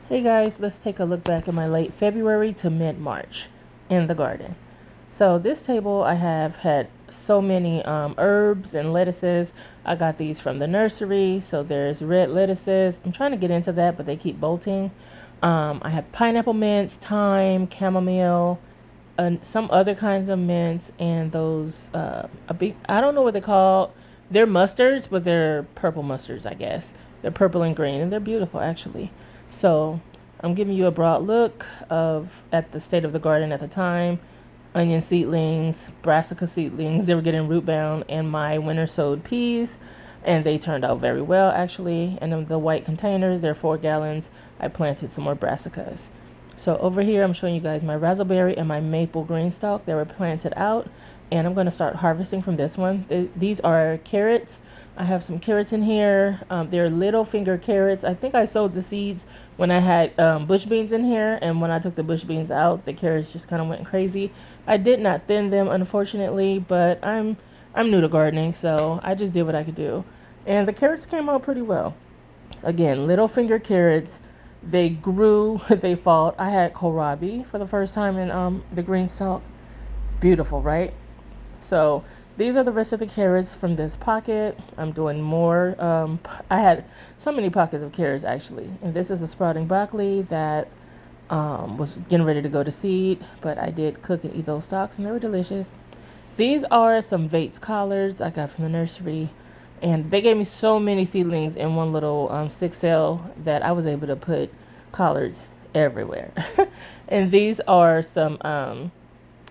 Hey guys, let's take a look back at my late February to mid-March in the garden. So this table I have had so many herbs and lettuces. I got these from the nursery. So there's red lettuces. I'm trying to get into that, but they keep bolting. I have pineapple mints, thyme, chamomile, and some other kinds of mints, and those I don't know what they're called. They're mustards, but they're purple mustards, I guess. They're purple and green, and they're beautiful actually. So I'm giving you a broad look of at the state of the garden at the time. Onion seedlings, brassica seedlings, they were getting root bound, and my winter sowed peas, and they turned out very well actually. And in the white containers, they're 4 gallons. I planted some more brassicas. So over here, I'm showing you guys my raspberry and my maple greenstalk that were planted out, and I'm going to start harvesting from this one. These are carrots. I have some carrots in here. They're little finger carrots. I think I sowed the seeds when I had bush beans in here, and when I took the bush beans out, the carrots just kind of went crazy. I did not thin them, unfortunately, but I'm new to gardening, so I just did what I could do, and the carrots came out pretty well. Again, little finger carrots. They grew, they fought. I had kohlrabi for the first time in the Greenstalk. Beautiful, right? So these are the rest of the carrots from this pocket. I'm doing more. I had so many pockets of carrots actually. And this is a sprouting broccoli that was getting ready to go to seed, but I did cook and eat those stalks, and they were delicious. These are some Vates collards I got from the nursery, and they gave me so many seedlings in one little 6 cell that I was able to put collards everywhere. And these are some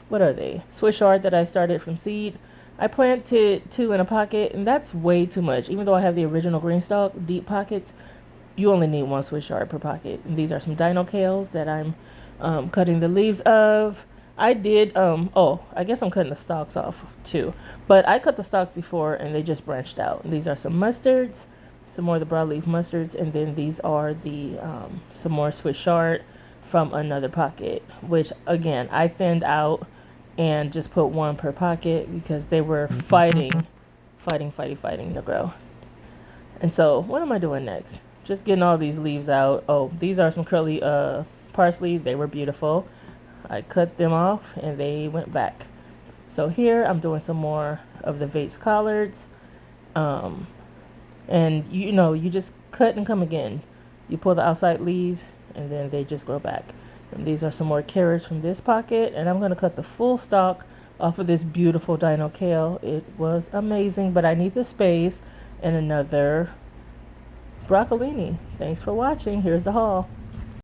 what are they? Swiss chard that I started from seed. I planted 2 in a pocket, and that's way too much. Even though I have the original Greenstalk deep pockets, you only need 1 Swiss chard per pocket. And these are some dino kales that I'm cutting the leaves of. I did, I guess I'm cutting the stalks off too. But I cut the stalks before and they just branched out. And these are some mustards, some more of the broadleaf mustards, and then these are the some more Swiss chard from another pocket, which again I thinned out and just put 1 per pocket because they were fighting to grow. And so what am I doing next? Just getting all these leaves out. Oh, these are some curly parsley. They were beautiful. I cut them off and they went back. So here I'm doing some more of the Vates collards. And you just cut and come again. You pull the outside leaves and then they just grow back. And these are some more carrots from this pocket, and I'm going to cut the full stalk off of this beautiful dino kale. It was amazing, but I need the space and another broccolini. Thanks for watching. Here's the haul.